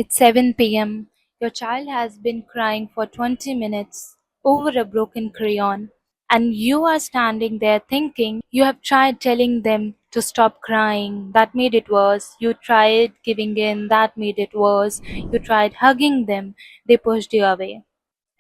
It's 7 p.m. Your child has been crying for 20 minutes over a broken crayon, and you are standing there thinking you have tried telling them to stop crying, that made it worse. You tried giving in, that made it worse. You tried hugging them, they pushed you away.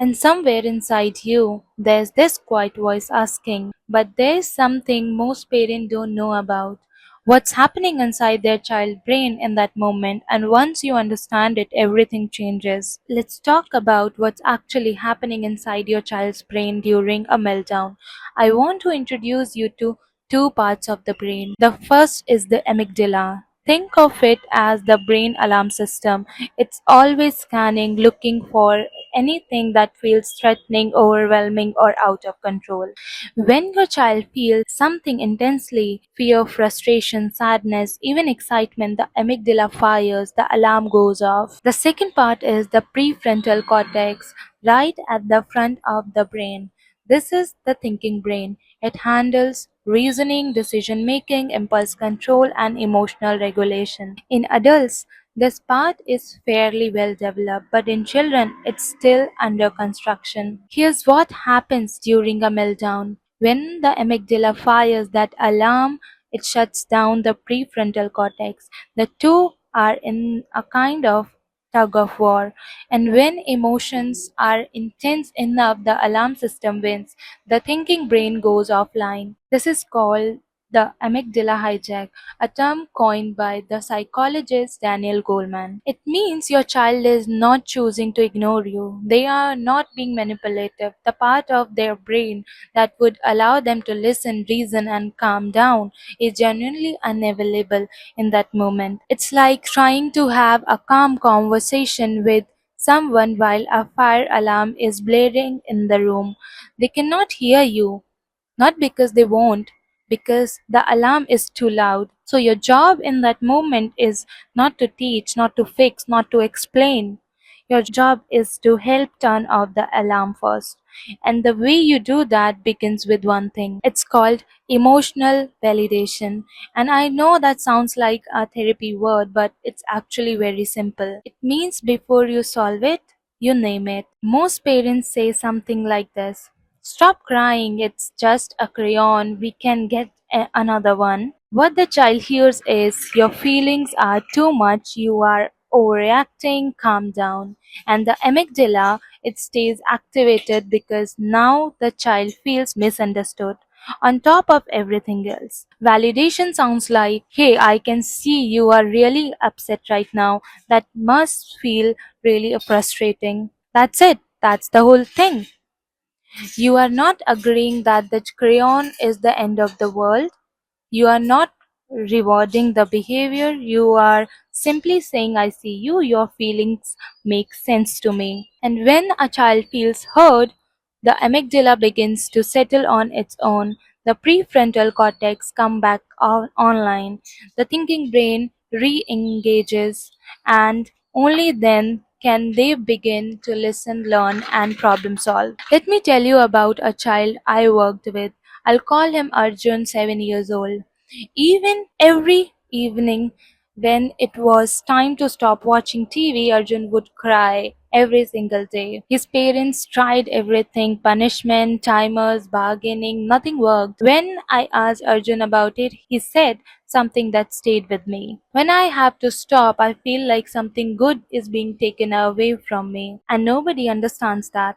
And somewhere inside you, there's this quiet voice asking, but there's something most parents don't know about. What's happening inside their child brain in that moment, and once you understand it, everything changes. Let's talk about what's actually happening inside your child's brain during a meltdown. I want to introduce you to two parts of the brain. The first is the amygdala. Think of it as the brain alarm system. It's always scanning, looking for anything that feels threatening, overwhelming, or out of control. When your child feels something intensely fear, frustration, sadness, even excitement the amygdala fires, the alarm goes off. The second part is the prefrontal cortex, right at the front of the brain. This is the thinking brain. It handles reasoning, decision making, impulse control, and emotional regulation. In adults, this part is fairly well developed, but in children, it's still under construction. Here's what happens during a meltdown. When the amygdala fires that alarm, it shuts down the prefrontal cortex. The two are in a kind of tug of war, and when emotions are intense enough, the alarm system wins. The thinking brain goes offline. This is called the amygdala hijack, a term coined by the psychologist Daniel Goleman. It means your child is not choosing to ignore you. They are not being manipulative. The part of their brain that would allow them to listen, reason, and calm down is genuinely unavailable in that moment. It's like trying to have a calm conversation with someone while a fire alarm is blaring in the room. They cannot hear you, not because they won't, because the alarm is too loud. So your job in that moment is not to teach, not to fix, not to explain. Your job is to help turn off the alarm first. And the way you do that begins with one thing. It's called emotional validation. And I know that sounds like a therapy word, but it's actually very simple. It means before you solve it, you name it. Most parents say something like this: "Stop crying, it's just a crayon, we can get another one." What the child hears is, "Your feelings are too much, you are overreacting, calm down." And the amygdala, it stays activated because now the child feels misunderstood. On top of everything else, validation sounds like, "Hey, I can see you are really upset right now. That must feel really frustrating." That's it. That's the whole thing. You are not agreeing that the crayon is the end of the world. You are not rewarding the behavior. You are simply saying, "I see you, your feelings make sense to me." And when a child feels heard, the amygdala begins to settle on its own. The prefrontal cortex come back online. The thinking brain re-engages, and only then can they begin to listen, learn, and problem solve. Let me tell you about a child I worked with. I'll call him Arjun, 7 years old. Even every evening when it was time to stop watching TV, Arjun would cry every single day. His parents tried everything: punishment, timers, bargaining, nothing worked. When I asked Arjun about it, he said something that stayed with me. "When I have to stop, I feel like something good is being taken away from me." And nobody understands that.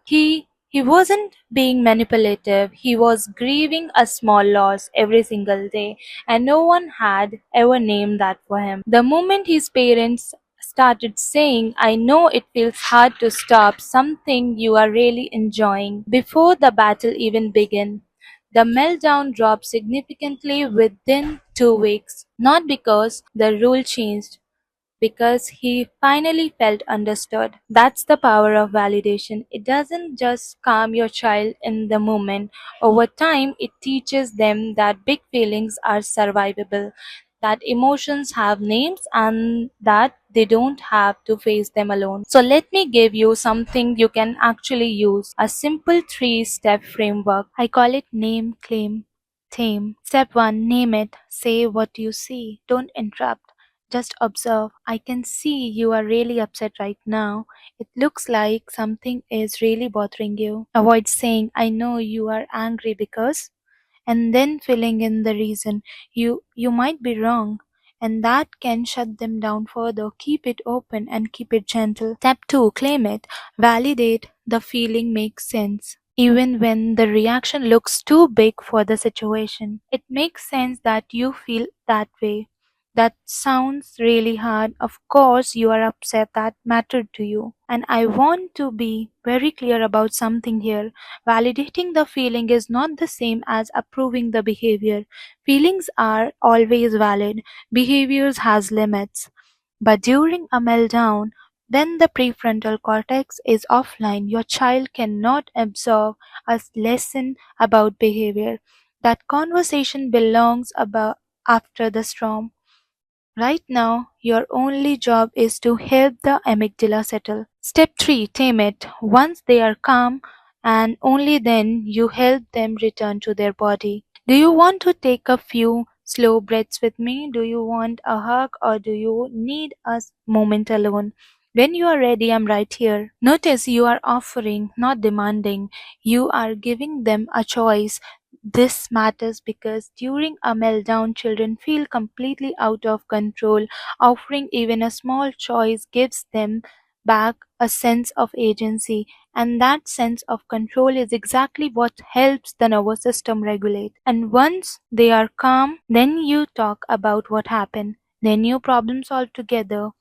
He wasn't being manipulative. He was grieving a small loss every single day, and no one had ever named that for him. The moment his parents started saying, "I know it feels hard to stop something you are really enjoying," before the battle even began, the meltdown dropped significantly within 2 weeks. Not because the rule changed, because he finally felt understood. That's the power of validation. It doesn't just calm your child in the moment. Over time, it teaches them that big feelings are survivable, that emotions have names, and that they don't have to face them alone. So, let me give you something you can actually use: a simple 3-step framework. I call it name, claim, theme. Step 1: name it. Say what you see. Don't interrupt. Just observe. I can see you are really upset right now. It looks like something is really bothering you. Avoid saying, I know you are angry because, and then filling in the reason. You might be wrong, and that can shut them down further. Keep it open and keep it gentle. Step 2, claim it. Validate the feeling makes sense even when the reaction looks too big for the situation. It makes sense that you feel that way. That sounds really hard. Of course, you are upset. That mattered to you. And I want to be very clear about something here. Validating the feeling is not the same as approving the behavior. Feelings are always valid. Behaviors has limits. But during a meltdown, when the prefrontal cortex is offline, your child cannot absorb a lesson about behavior. That conversation belongs about after the storm. Right now, your only job is to help the amygdala settle. Step 3, tame it. Once they are calm, and only then you help them return to their body. Do you want to take a few slow breaths with me? Do you want a hug or do you need a moment alone? When you are ready, I'm right here. Notice you are offering, not demanding. You are giving them a choice. This matters because during a meltdown, children feel completely out of control. Offering even a small choice gives them back a sense of agency, and that sense of control is exactly what helps the nervous system regulate. And once they are calm, then you talk about what happened. Then you problem solve together.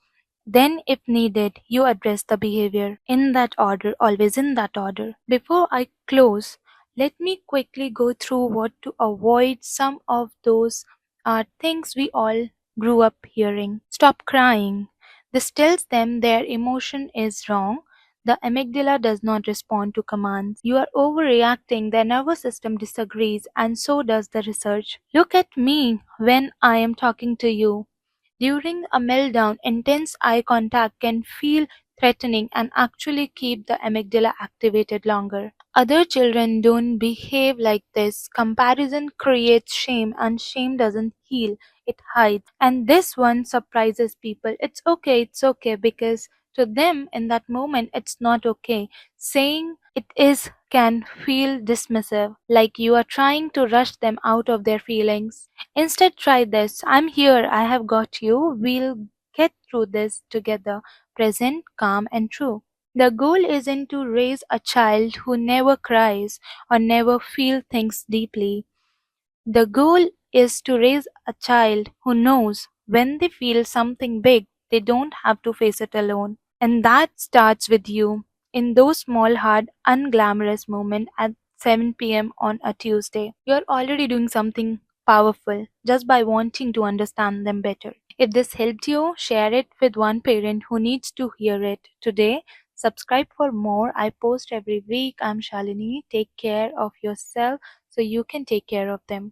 Then, if needed, you address the behavior in that order, always in that order. Before I close, let me quickly go through what to avoid. Some of those are things we all grew up hearing. Stop crying. This tells them their emotion is wrong. The amygdala does not respond to commands. You are overreacting, their nervous system disagrees, and so does the research. Look at me when I am talking to you. During a meltdown, intense eye contact can feel threatening and actually keep the amygdala activated longer. Other children don't behave like this. Comparison creates shame, and shame doesn't heal, it hides. And this one surprises people. It's okay, because to them in that moment it's not okay. Saying it is can feel dismissive, like you are trying to rush them out of their feelings. Instead, try this. I'm here, I have got you, we'll get through this together. Present, calm, and true. The goal isn't to raise a child who never cries or never feels things deeply. The goal is to raise a child who knows when they feel something big, they don't have to face it alone. And that starts with you in those small, hard, unglamorous moments at 7 p.m. on a Tuesday. You're already doing something powerful just by wanting to understand them better. If this helped you, share it with one parent who needs to hear it today. Subscribe for more. I post every week. I'm Shalini. Take care of yourself so you can take care of them.